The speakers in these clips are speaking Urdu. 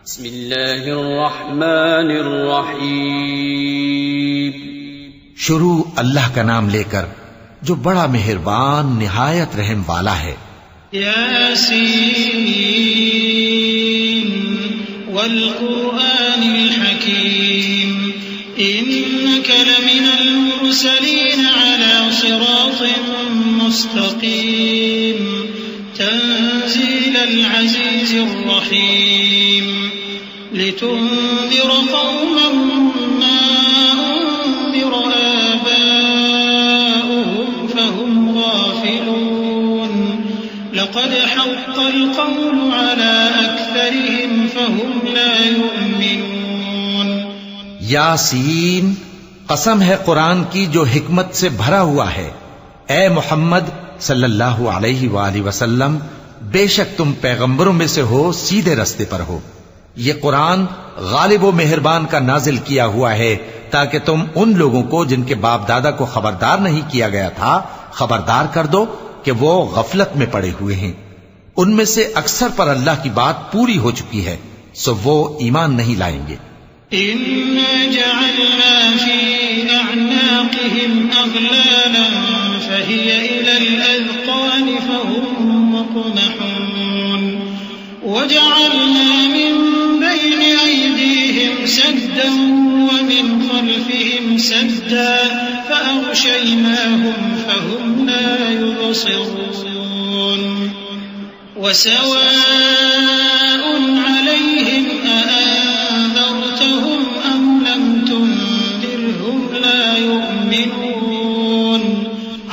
بسم اللہ الرحمن الرحیم۔ شروع اللہ کا نام لے کر جو بڑا مہربان نہایت رحم والا ہے۔ یاسین والقرآن الحکیم انک لمن المرسلین علی صراط مستقیم تنزیل العزیز الرحیم لتنذر قوما ما انذر آباؤهم فهم غافلون لقد حق القول على أكثرهم فهم لا يؤمنون۔ یاسین، قسم ہے قرآن کی جو حکمت سے بھرا ہوا ہے۔ اے محمد صلی اللہ علیہ وآلہ وسلم، بے شک تم پیغمبروں میں سے ہو، سیدھے رستے پر ہو۔ یہ قرآن غالب و مہربان کا نازل کیا ہوا ہے تاکہ تم ان لوگوں کو جن کے باپ دادا کو خبردار نہیں کیا گیا تھا خبردار کر دو کہ وہ غفلت میں پڑے ہوئے ہیں۔ ان میں سے اکثر پر اللہ کی بات پوری ہو چکی ہے، سو وہ ایمان نہیں لائیں گے۔ إنا جعلنا في أعناقهم أغلالا فهي إلى الأذقان فهم مقمحون وجعلنا من بين أيديهم سدا ومن خلفهم سدا فأغشيناهم فهم لا يبصرون وسواء عليهم أأنذرتهم أم لم تنذرهم لا يؤمنون۔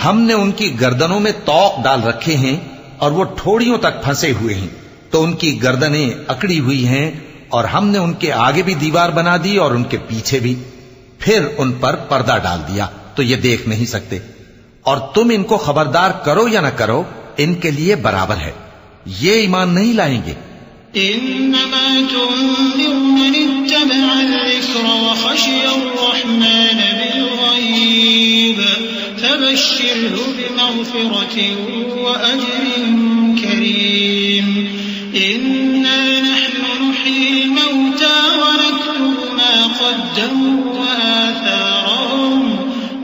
ہم نے ان کی گردنوں میں طوق ڈال رکھے ہیں اور وہ ٹھوڑیوں تک پھنسے ہوئے ہیں، تو ان کی گردنیں اکڑی ہوئی ہیں، اور ہم نے ان کے آگے بھی دیوار بنا دی اور ان کے پیچھے بھی، پھر ان پر پردہ ڈال دیا تو یہ دیکھ نہیں سکتے، اور تم ان کو خبردار کرو یا نہ کرو ان کے لیے برابر ہے، یہ ایمان نہیں لائیں گے۔ إنما تنذر من اتبع الذكر وخشي الرحمن بالغيب فبشره بمغفرة وأجر كريم۔ إنا نحن نحيي الموتى ونكتب ما قدموا وآثارهم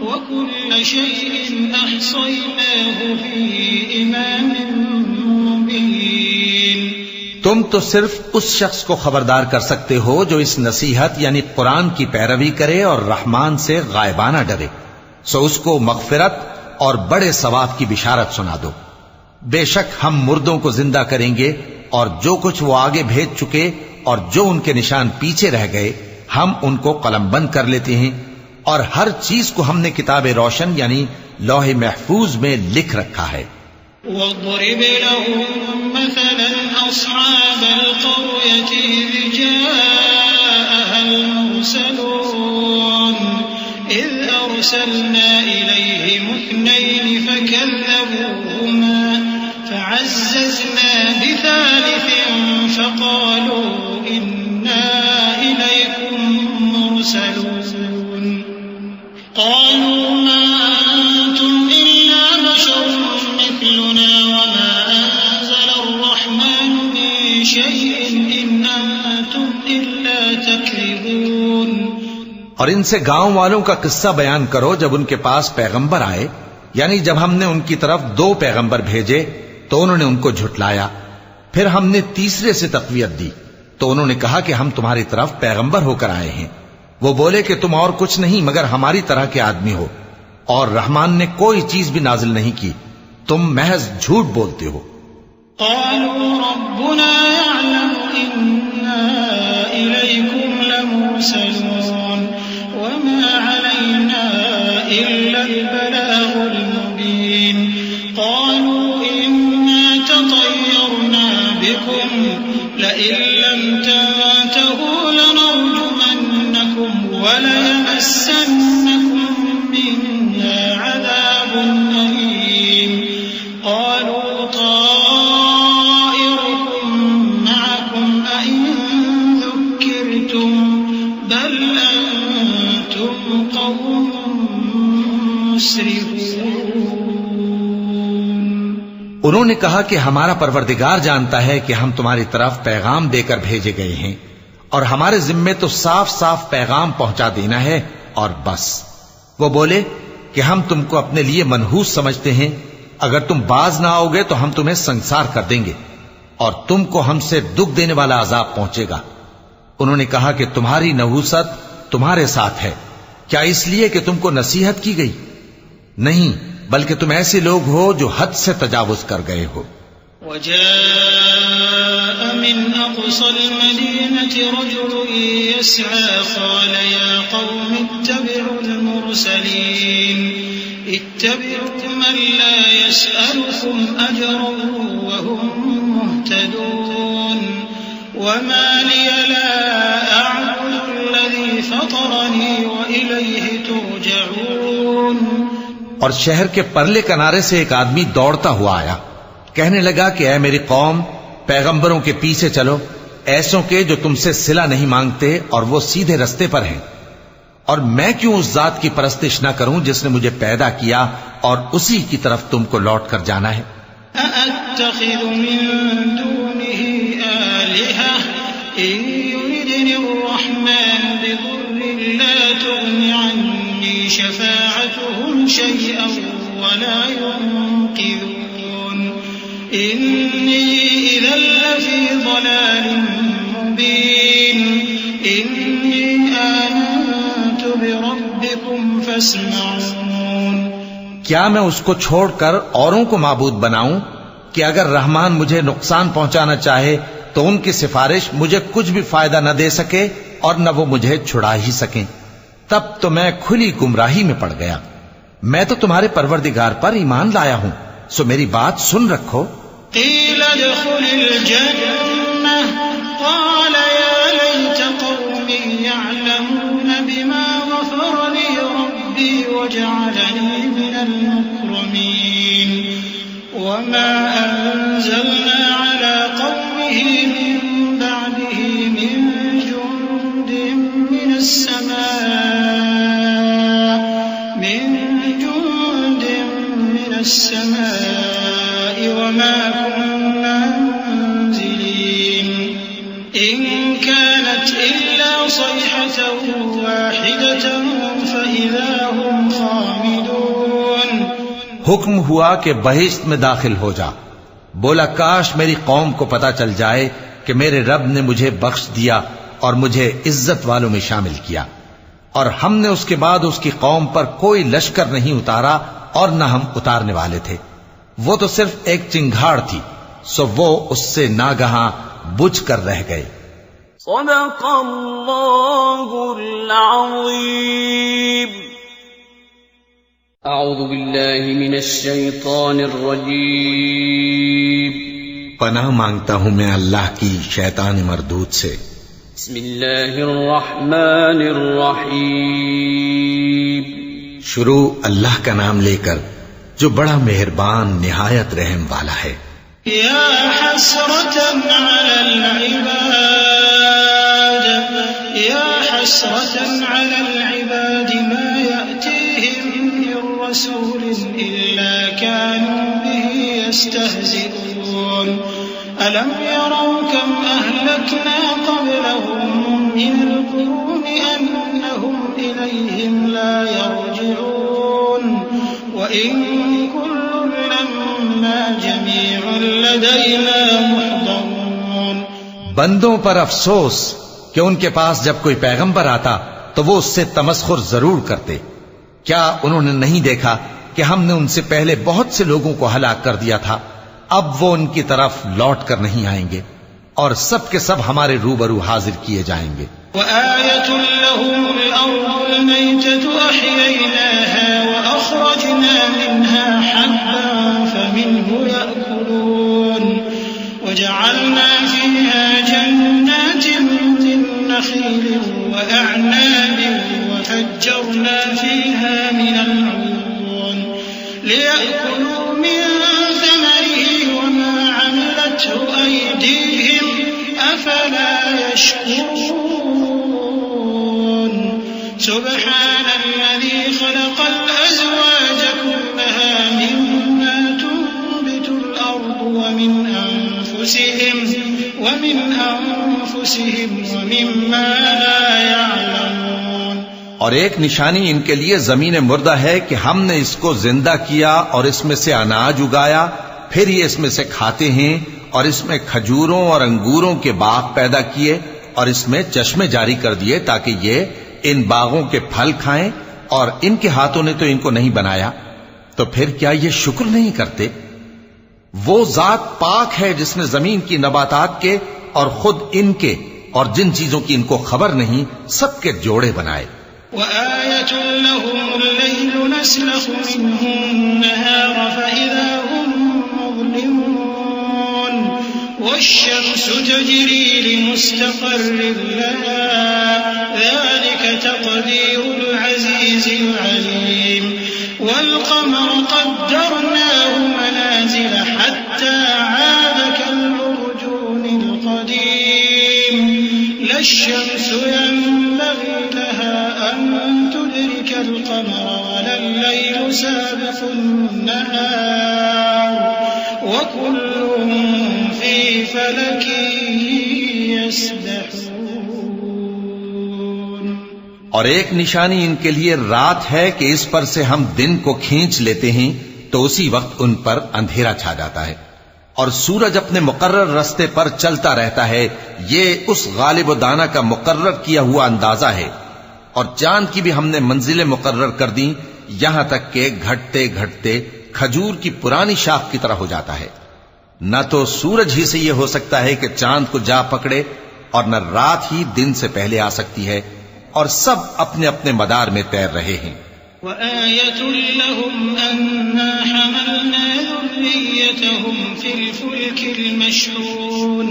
وكل شيء أحصيناه في إمام مبين۔ تم تو صرف اس شخص کو خبردار کر سکتے ہو جو اس نصیحت یعنی قرآن کی پیروی کرے اور رحمان سے غائبانہ ڈرے، سو اس کو مغفرت اور بڑے ثواب کی بشارت سنا دو۔ بے شک ہم مردوں کو زندہ کریں گے، اور جو کچھ وہ آگے بھیج چکے اور جو ان کے نشان پیچھے رہ گئے ہم ان کو قلم بند کر لیتے ہیں، اور ہر چیز کو ہم نے کتاب روشن یعنی لوح محفوظ میں لکھ رکھا ہے۔ واضرب لهم مثلا أصحاب القرية إذ جاءها المرسلون إذ أرسلنا إليهم اثنين فكذبوهما فعززنا بثالث فقالوا إنا إليكم مرسلون قالوا ما أنتم إلا بشر مثلنا وما أنزل الرحمن من شيء إن أنتم إلا تكذبون۔ اور ان سے گاؤں والوں کا قصہ بیان کرو جب ان کے پاس پیغمبر آئے، یعنی جب ہم نے ان کی طرف 2 پیغمبر بھیجے تو انہوں نے ان کو جھٹلایا، پھر ہم نے تیسرے سے تقویت دی تو انہوں نے کہا کہ ہم تمہاری طرف پیغمبر ہو کر آئے ہیں۔ وہ بولے کہ تم اور کچھ نہیں مگر ہماری طرح کے آدمی ہو، اور رحمان نے کوئی چیز بھی نازل نہیں کی، تم محض جھوٹ بولتے ہو۔ قالوا ربنا يعلم إنا إليكم لمرسلون وما علينا إلا البلاغ المبين۔ قالوا إنا تطيرنا بكم لئن لم تنتهوا لنرجمنكم وليمسنكم منا عذاب أليم۔ قالوا طائركم معكم أئن ذكرتم بل أنتم قوم مسرفون۔ انہوں نے کہا کہ ہمارا پروردگار جانتا ہے کہ ہم تمہاری طرف پیغام دے کر بھیجے گئے ہیں، اور ہمارے ذمے تو صاف صاف پیغام پہنچا دینا ہے اور بس۔ وہ بولے کہ ہم تم کو اپنے لیے منحوس سمجھتے ہیں، اگر تم باز نہ آؤ گے تو ہم تمہیں سنسار کر دیں گے اور تم کو ہم سے دکھ دینے والا عذاب پہنچے گا۔ انہوں نے کہا کہ تمہاری نحوست تمہارے ساتھ ہے، کیا اس لیے کہ تم کو نصیحت کی گئی؟ نہیں، بلکہ تم ایسے لوگ ہو جو حد سے تجاوز کر گئے ہو۔ وجاء من أقصى المدينة رجل يسعى قال يا قوم اتبعوا المرسلين اتبعوا من لا يسألكم أجرا وهم مهتدون وما لي لا أعبد الذي فطرني وإليه ترجعون۔ اور شہر کے پرلے کنارے سے ایک آدمی دوڑتا ہوا آیا، کہنے لگا کہ اے میری قوم، پیغمبروں کے پیچھے چلو، ایسوں کے جو تم سے صلہ نہیں مانگتے اور وہ سیدھے رستے پر ہیں۔ اور میں کیوں اس ذات کی پرستش نہ کروں جس نے مجھے پیدا کیا اور اسی کی طرف تم کو لوٹ کر جانا ہے۔ أَأَتَّخِذُ مِن دُونِهِ آلِهَةً إِن يُرِدْنِ الرَّحْمَنُ بِضُرٍّ لَّا تُغْنِ عَنِّي شَفَاعَتُهُمْ شَيْئًا وَلَا يُنقِذُونِ إِنِّي إِذًا لَّفِي ضَلَالٍ مُّبِينٍ إِنِّي آمَنتُ بِرَبِّكُمْ فَاسْمَعُونِ۔ کیا میں اس کو چھوڑ کر اوروں کو معبود بناؤں کہ اگر رحمان مجھے نقصان پہنچانا چاہے تو ان کی سفارش مجھے کچھ بھی فائدہ نہ دے سکے اور نہ وہ مجھے چھڑا ہی سکیں؟ تب تو میں کھلی گمراہی میں پڑ گیا۔ میں تو تمہارے پروردگار پر ایمان لایا ہوں، سو میری بات سن رکھو۔ قیل ادخل الجنہ قال یا لیت قومی یعلمون بما غفر لی ربی وجعلنی من المکرمین وما انزلنا على قومه من بعده من جند من السماء وما كنا منزلين إن كانت إلا صيحة واحدة فإذا هم خامدون۔ حکم ہوا کہ بہشت میں داخل ہو جا۔ بولا کاش میری قوم کو پتا چل جائے کہ میرے رب نے مجھے بخش دیا اور مجھے عزت والوں میں شامل کیا، اور ہم نے اس کے بعد اس کی قوم پر کوئی لشکر نہیں اتارا اور نہ ہم اتارنے والے تھے۔ وہ تو صرف ایک چنگھاڑ تھی، سو وہ اس سے ناگہاں بجھ کر رہ گئے۔ صدق اللہ العظیم۔ اعوذ باللہ من الشیطان الرجیم۔ پناہ مانگتا ہوں میں اللہ کی شیطان مردود سے۔ بسم اللہ الرحمن الرحیم۔ شروع اللہ کا نام لے کر جو بڑا مہربان نہایت رحم والا ہے۔ یا حسرة على العباد یا حسرة على العباد ما يأتيهم من رسول إلا كانوا به يستهزئون ألم يروا كم أهلكنا قبلهم من القرون أنهم إليهم لا يرجعون وإن كل لما جميع لدينا محضرون۔ بندوں پر افسوس کہ ان کے پاس جب کوئی پیغمبر آتا تو وہ اس سے تمسخر ضرور کرتے۔ کیا انہوں نے نہیں دیکھا کہ ہم نے ان سے پہلے بہت سے لوگوں کو ہلاک کر دیا تھا؟ اب وہ ان کی طرف لوٹ کر نہیں آئیں گے اور سب کے سب ہمارے روبرو حاضر کیے جائیں گے۔ وآية لهم الأرض الميتة أحييناها وأخرجنا منها حبا فمنه يأكلون وجعلنا فيها جنات من نخيل وأعناب وفجرنا فيها من العيون ليأكلوا من ثمره وما عملته أيديهم أفلا يشكرون سبحان الذي خلق الأزواج كلها مما تنبت الأرض ومن أنفسهم ومما لا يعلمون. اور ایک نشانی ان کے لیے زمین مردہ ہے کہ ہم نے اس کو زندہ کیا اور اس میں سے اناج اگایا، پھر یہ اس میں سے کھاتے ہیں، اور اس میں کھجوروں اور انگوروں کے باغ پیدا کیے اور اس میں چشمے جاری کر دیے تاکہ یہ ان باغوں کے پھل کھائیں، اور ان کے ہاتھوں نے تو ان کو نہیں بنایا، تو پھر کیا یہ شکر نہیں کرتے؟ وہ ذات پاک ہے جس نے زمین کی نباتات کے اور خود ان کے اور جن چیزوں کی ان کو خبر نہیں سب کے جوڑے بنائے. وآية لهم الليل نسلخ منه النهار فإذا هم مظلمون والشمس تجري لمستقر لها ذلك تقدير العزيز العليم والقمر قدرناه منازل حتى عاد كالعرجون القديم لا الشمس ينبغي لها أن تدرك القمر ولا الليل سابق النهار وكل في فلك يسبحون. اور ایک نشانی ان کے لیے رات ہے کہ اس پر سے ہم دن کو کھینچ لیتے ہیں تو اسی وقت ان پر اندھیرا چھا جاتا ہے، اور سورج اپنے مقرر رستے پر چلتا رہتا ہے. یہ اس غالب و دانا کا مقرر کیا ہوا اندازہ ہے. اور چاند کی بھی ہم نے منزلیں مقرر کر دیں یہاں تک کہ گھٹتے گھٹتے کھجور کی پرانی شاخ کی طرح ہو جاتا ہے. نہ تو سورج ہی سے یہ ہو سکتا ہے کہ چاند کو جا پکڑے، اور نہ رات ہی دن سے پہلے آ سکتی ہے، اور سب اپنے اپنے مدار میں تیر رہے ہیں. وآية لهم أنا حملنا ذريتهم في الفلك المشحون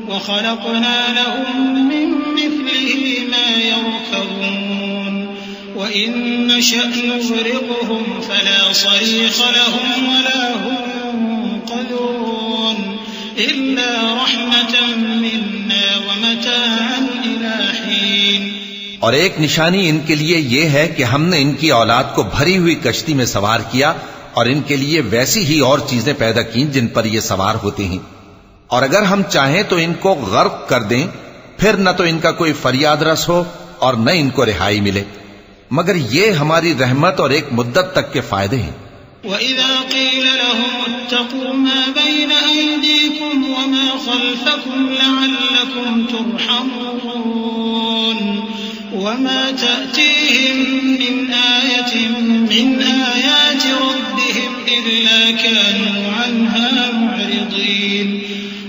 وخلقنا لهم من مثله ما يركبون وإن نشأ نغرقهم فلا صريخ لهم ولا هم ينقذون إلا رحمة منا ومتاعا إلى حين. اور ایک نشانی ان کے لیے یہ ہے کہ ہم نے ان کی اولاد کو بھری ہوئی کشتی میں سوار کیا اور ان کے لیے ویسی ہی اور چیزیں پیدا کی جن پر یہ سوار ہوتے ہیں، اور اگر ہم چاہیں تو ان کو غرق کر دیں، پھر نہ تو ان کا کوئی فریاد رس ہو اور نہ ان کو رہائی ملے، مگر یہ ہماری رحمت اور ایک مدت تک کے فائدے ہیں. وَإِذَا قِيلَ لَهُمُ اتَّقُوا مَا بَيْنَ أَيْدِيكُمْ وَمَا خَلْفَكُمْ لَعَلَّكُمْ تُرْحَمُونَ وَمَا تَأْتِيهِمْ مِنْ آيَةٍ مِنْ آيَاتِ رَبِّهِمْ إِلَّا كَانُوا عَنْهَا مُعْرِضِينَ.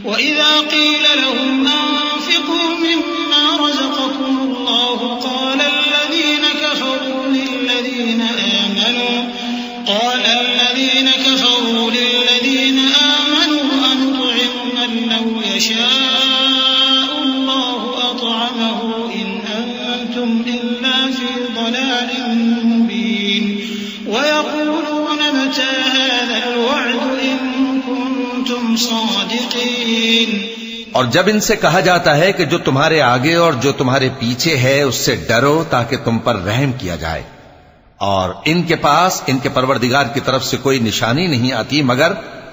وَإِذَا قِيلَ لَهُمْ أَنفِقُوا مِمَّا رَزَقَكُمُ اللَّهُ قَالَ الَّذِينَ كَفَرُوا لِلَّذِينَ آمَنُوا أَنُطْعِمُ مَن لَّوْ يَشَاءُ اللَّهُ أَطْعَمَهُ إِنْ أَنتُمْ إِلَّا فِي ضَلَالٍ مُّبِينٍ. وَيَقُولُونَ مَتَىٰ هَٰذَا الْوَعْدُ إِن كُنتُمْ صَادِقِينَ. اور جب ان سے کہا جاتا ہے کہ جو تمہارے آگے اور جو تمہارے پیچھے ہے اس سے ڈرو تاکہ تم پر رحم کیا جائے، اور ان کے پاس ان کے پروردگار کی طرف سے کوئی نشانی نہیں آتی مگر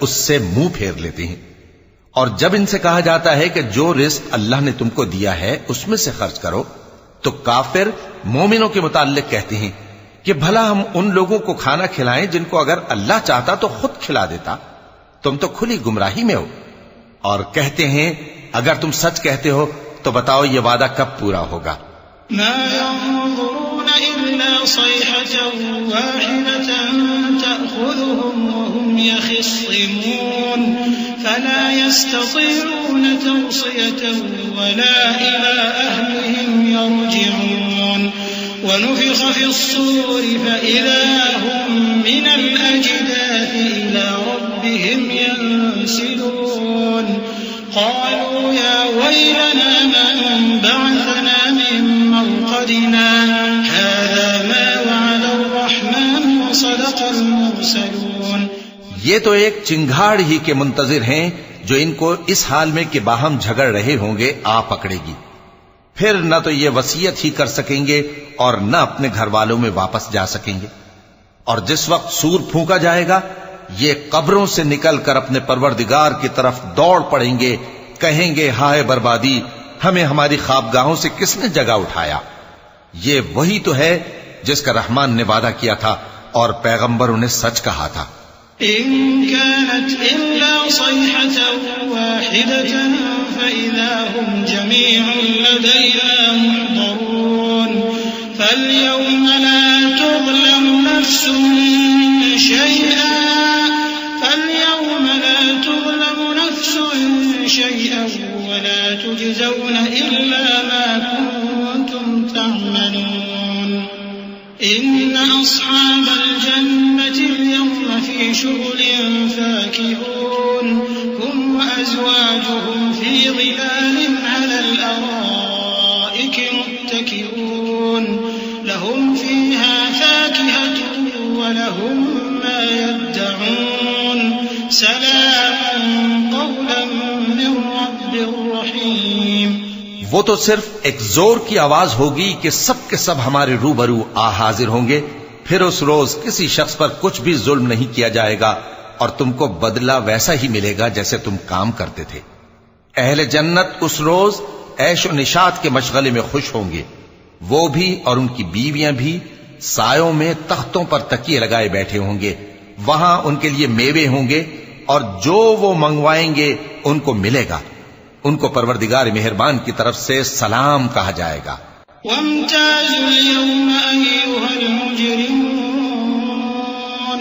اس سے منہ پھیر لیتے ہیں. اور جب ان سے کہا جاتا ہے کہ جو رزق اللہ نے تم کو دیا ہے اس میں سے خرچ کرو، تو کافر مومنوں کے متعلق کہتے ہیں کہ بھلا ہم ان لوگوں کو کھانا کھلائیں جن کو اگر اللہ چاہتا تو خود کھلا دیتا، تم تو کھلی گمراہی میں ہو. اور کہتے ہیں اگر تم سچ کہتے ہو تو بتاؤ یہ وعدہ کب پورا ہوگا. ما ينظرون إلا صيحة واحدة تأخذهم وهم يخصمون فلا يستطيعون توصية ولا إلى أهلهم يرجعون. ونفخ في الصور فإذا هم من الأجداث إلى ربهم ينسلون. قالوا يا ويلنا من بعثنا من مرقدنا هذا ما وعد الرحمن وصدق المرسلون. یہ تو ایک چنگھاڑ ہی کے منتظر ہیں جو ان کو اس حال میں کہ باہم جھگڑ رہے ہوں گے آ پکڑے گی. پھر نہ تو یہ وصیت ہی کر سکیں گے اور نہ اپنے گھر والوں میں واپس جا سکیں گے. اور جس وقت سور پھونکا جائے گا یہ قبروں سے نکل کر اپنے پروردگار کی طرف دوڑ پڑیں گے، کہیں گے ہائے بربادی، ہمیں ہماری خوابگاہوں سے کس نے جگہ اٹھایا؟ یہ وہی تو ہے جس کا رحمان نے وعدہ کیا تھا اور پیغمبروں نے سچ کہا تھا۔ إن كانت إلا صيحة واحدة فإذا هم جميع لدينا محضرون فاليوم لا تظلم نفس شيئا ولا تجزون إلا ما كنتم تعملون إن أصحاب الجنة اليوم في شغل فاكهون هم وأزواجهم في ظلال على الأرائك متكئون لهم فيها فاكهة ولهم ما يدعون سلام قولا من رب رحيم۔ وہ تو صرف ایک زور کی آواز ہوگی کہ سب کے سب ہمارے روبرو آ حاضر ہوں گے، پھر اس روز کسی شخص پر کچھ بھی ظلم نہیں کیا جائے گا اور تم کو بدلہ ویسا ہی ملے گا جیسے تم کام کرتے تھے۔ اہل جنت اس روز عیش و نشاط کے مشغلے میں خوش ہوں گے، وہ بھی اور ان کی بیویاں بھی سایوں میں تختوں پر تکیے لگائے بیٹھے ہوں گے، وہاں ان کے لیے میوے ہوں گے اور جو وہ منگوائیں گے ان کو ملے گا، ان کو پروردگار مہربان کی طرف سے سلام کہا جائے گا۔ وامتازوا اليوم أيها المجرمون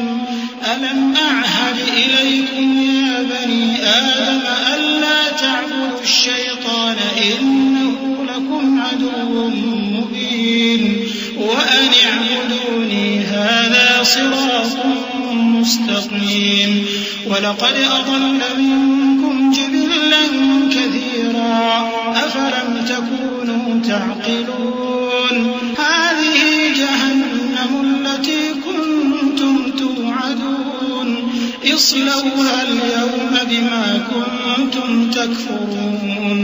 ألم أعهد إليكم يا بني آدم ألا تعبدوا الشيطان إنه لكم عدو مبين وأن اعبدوني هذا صراط مستقيم ولقد أضل منكم جبلا كثيرا أفلم تكونوا تعقلون هذه جهنم التي كنتم توعدون اصلوها اليوم بما كنتم تكفرون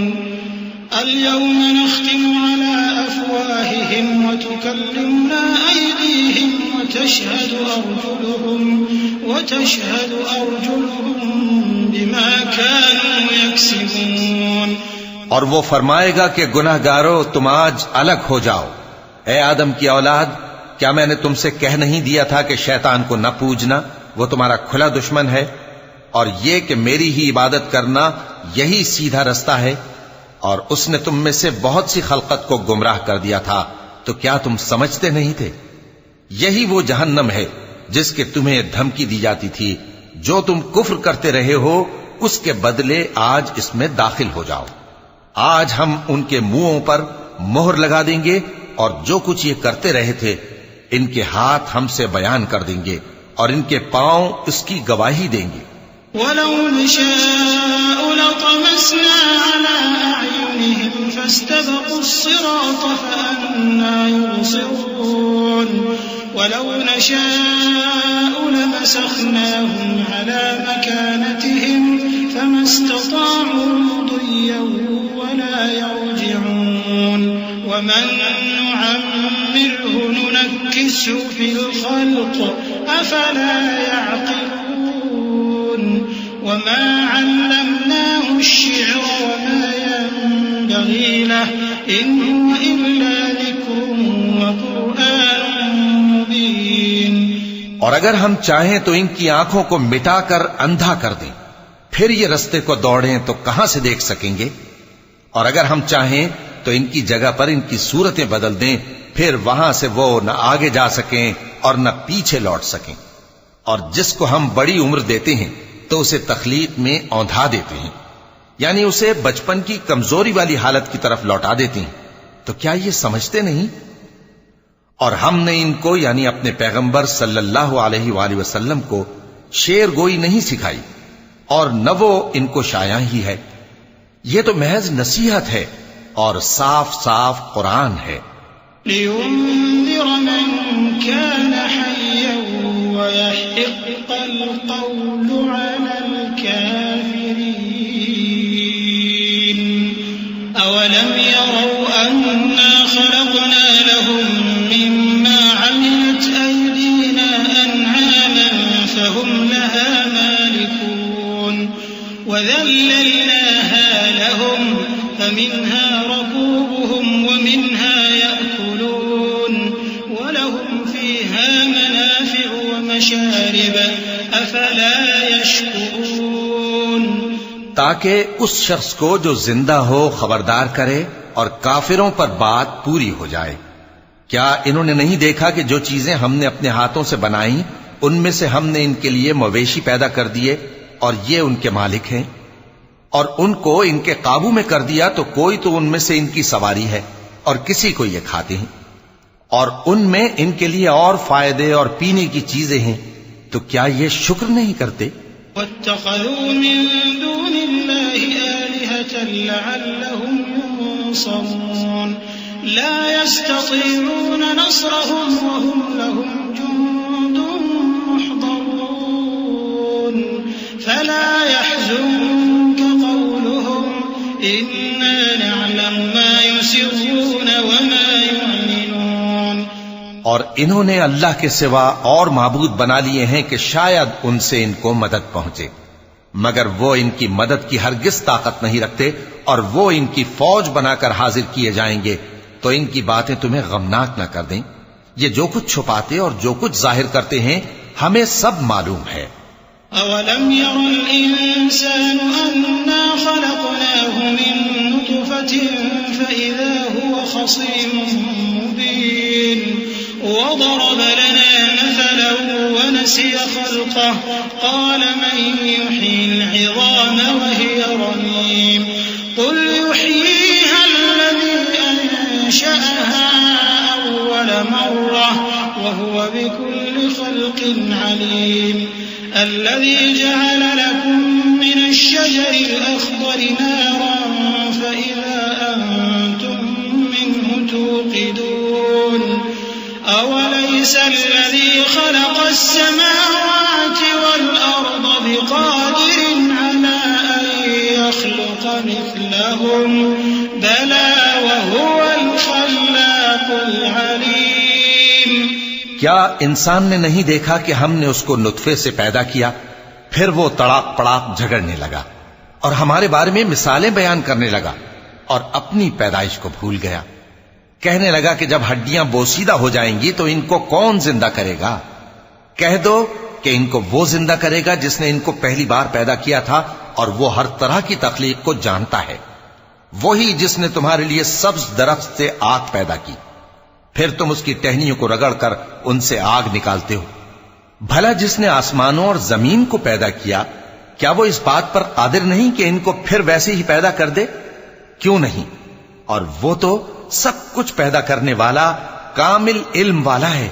اليوم نختم على أفواههم وتكلمنا أيديهم وتشهد أرجلهم بما كانوا يكسبون۔ اور وہ فرمائے گا کہ گناہ گارو تم آج الگ ہو جاؤ۔ اے آدم کی اولاد، کیا میں نے تم سے کہہ نہیں دیا تھا کہ شیطان کو نہ پوجنا، وہ تمہارا کھلا دشمن ہے، اور یہ کہ میری ہی عبادت کرنا یہی سیدھا رستہ ہے، اور اس نے تم میں سے بہت سی خلقت کو گمراہ کر دیا تھا، تو کیا تم سمجھتے نہیں تھے؟ یہی وہ جہنم ہے جس کے تمہیں دھمکی دی جاتی تھی، جو تم کفر کرتے رہے ہو اس کے بدلے آج اس میں داخل ہو جاؤ۔ آج ہم ان کے منہوں پر مہر لگا دیں گے اور جو کچھ یہ کرتے رہے تھے ان کے ہاتھ ہم سے بیان کر دیں گے اور ان کے پاؤں اس کی گواہی دیں گے۔ وَلَوْ نَشَاءُ لَطَمَسْنَا عَلَىٰ أَعْيُنِهِمْ فَاسْتَبَقُوا الصِّرَاطَ فَأَنَّىٰ يُبْصِرُونَ وَلَوْ نَشَاءُ لَمَسَخْنَاهُمْ عَلَىٰ مَكَانَتِهِمْ فَمَا اسْتَطَاعُوا مُضِيًّا وَلَا يَرْجِعُونَ وَمَن نُّعَمِّرْهُ نُنَكِّسْهُ فِي الْخَلْقِ أَفَلَا يَعْقِلُونَ وَمَا عَلَّمْنَاهُ الشِّعْرَ وَمَا يَنبَغِي لَهُ إِنْ هُوَ إِلَّا ذِكْرٌ وَقُرْآنٌ مُبِينٌ۔ اور اگر ہم چاہیں تو ان کی آنکھوں کو مٹا کر اندھا کر دیں، پھر یہ رستے کو دوڑیں تو کہاں سے دیکھ سکیں گے؟ اور اگر ہم چاہیں تو ان کی جگہ پر ان کی صورتیں بدل دیں، پھر وہاں سے وہ نہ آگے جا سکیں اور نہ پیچھے لوٹ سکیں۔ اور جس کو ہم بڑی عمر دیتے ہیں تو اسے تخلیق میں اوندھا دیتے ہیں، یعنی اسے بچپن کی کمزوری والی حالت کی طرف لوٹا دیتے ہیں، تو کیا یہ سمجھتے نہیں؟ اور ہم نے ان کو یعنی اپنے پیغمبر صلی اللہ علیہ وآلہ وسلم کو شعر گوئی نہیں سکھائی، اور نہ وہ ان کو شایع ہی ہے، یہ تو محض نصیحت ہے اور صاف صاف قرآن ہے۔ لِيُنذِرَ مَن كَانَ حَيًّا وَيَحِقَّ الْقَوْلُ عَلَى الْكَافِرِينَ أَوَلَمْ يَرَوْا أَنَّا خَلَقْنَا لَهُم مِّمَّا عَمِلَتْ أَيْدِينَا أَنْعَامًا فَهُمْ لَهَا مَالِكُونَ وَذَلَّلْنَاهَا لَهُمْ فمنها ركوبهم ومنها يأكلون ولهم فيها منافع ومشارب أفلا يشكرون. تاکہ اس شخص کو جو زندہ ہو خبردار کرے اور کافروں پر بات پوری ہو جائے. کیا انہوں نے نہیں دیکھا کہ جو چیزیں ہم نے اپنے ہاتھوں سے بنائیں ان میں سے ہم نے ان کے لیے مویشی پیدا کر دیے اور یہ ان کے مالک ہیں، اور ان کو ان کے قابو میں کر دیا تو کوئی تو ان میں سے ان کی سواری ہے اور کسی کو یہ کھاتے ہیں، اور ان میں ان کے لیے اور فائدے اور پینے کی چیزیں ہیں، تو کیا یہ شکر نہیں کرتے؟ واتخذوا من دون الله آلهة لعلهم ينصرون لا يستطيعون نصرهم وهم لهم جند محضرون فلا يحزنك قولهم إنا نعلم ما يسرون وما يعلنون. اور انہوں نے اللہ کے سوا اور معبود بنا لیے ہیں کہ شاید ان سے ان کو مدد پہنچے، مگر وہ ان کی مدد کی ہرگز طاقت نہیں رکھتے، اور وہ ان کی فوج بنا کر حاضر کیے جائیں گے تو ان کی باتیں تمہیں غمناک نہ کر دیں. یہ جو کچھ چھپاتے اور جو کچھ ظاہر کرتے ہیں ہمیں سب معلوم ہے. أولم ير الإنسان أنا خلقناه من نطفة فإذا هو خصيم مبين وضرب لنا مثلا ونسي خلقه قال من يحيي العظام وهي رميم قل يحييها الذي أنشأها أول مرة وهو بكل خلق عليم. الذي جعل لكم من الشجر الأخضر نارا فإذا أنتم منه توقدون أوليس الذي خلق السماوات والأرض بقادر على أن يخلق مثلهم بلى وهو الخلاق العليم. کیا انسان نے نہیں دیکھا کہ ہم نے اس کو نطفے سے پیدا کیا، پھر وہ تڑاک پڑاک جھگڑنے لگا اور ہمارے بارے میں مثالیں بیان کرنے لگا اور اپنی پیدائش کو بھول گیا. کہنے لگا کہ جب ہڈیاں بوسیدہ ہو جائیں گی تو ان کو کون زندہ کرے گا؟ کہہ دو کہ ان کو وہ زندہ کرے گا جس نے ان کو پہلی بار پیدا کیا تھا، اور وہ ہر طرح کی تخلیق کو جانتا ہے. وہی جس نے تمہارے لیے سبز درخت سے آگ پیدا کی، پھر تم اس کی ٹہنیوں کو رگڑ کر ان سے آگ نکالتے ہو. بھلا جس نے آسمانوں اور زمین کو پیدا کیا، کیا وہ اس بات پر قادر نہیں کہ ان کو پھر ویسے ہی پیدا کر دے؟ کیوں نہیں؟ اور وہ تو سب کچھ پیدا کرنے والا کامل علم والا ہے.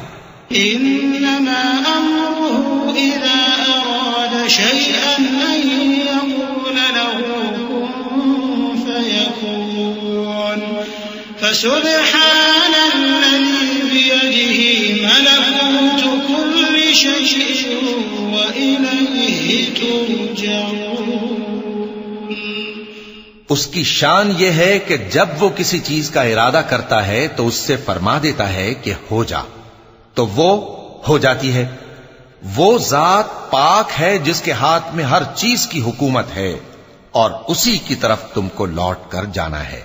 انما امره اذا اراد شيئا ان يقول له كن فيكون فسبحان الذي بيده ملكوت كل شيء وإليه ترجعون. اس کی شان یہ ہے کہ جب وہ کسی چیز کا ارادہ کرتا ہے تو اس سے فرما دیتا ہے کہ ہو جا، تو وہ ہو جاتی ہے. وہ ذات پاک ہے جس کے ہاتھ میں ہر چیز کی حکومت ہے، اور اسی کی طرف تم کو لوٹ کر جانا ہے.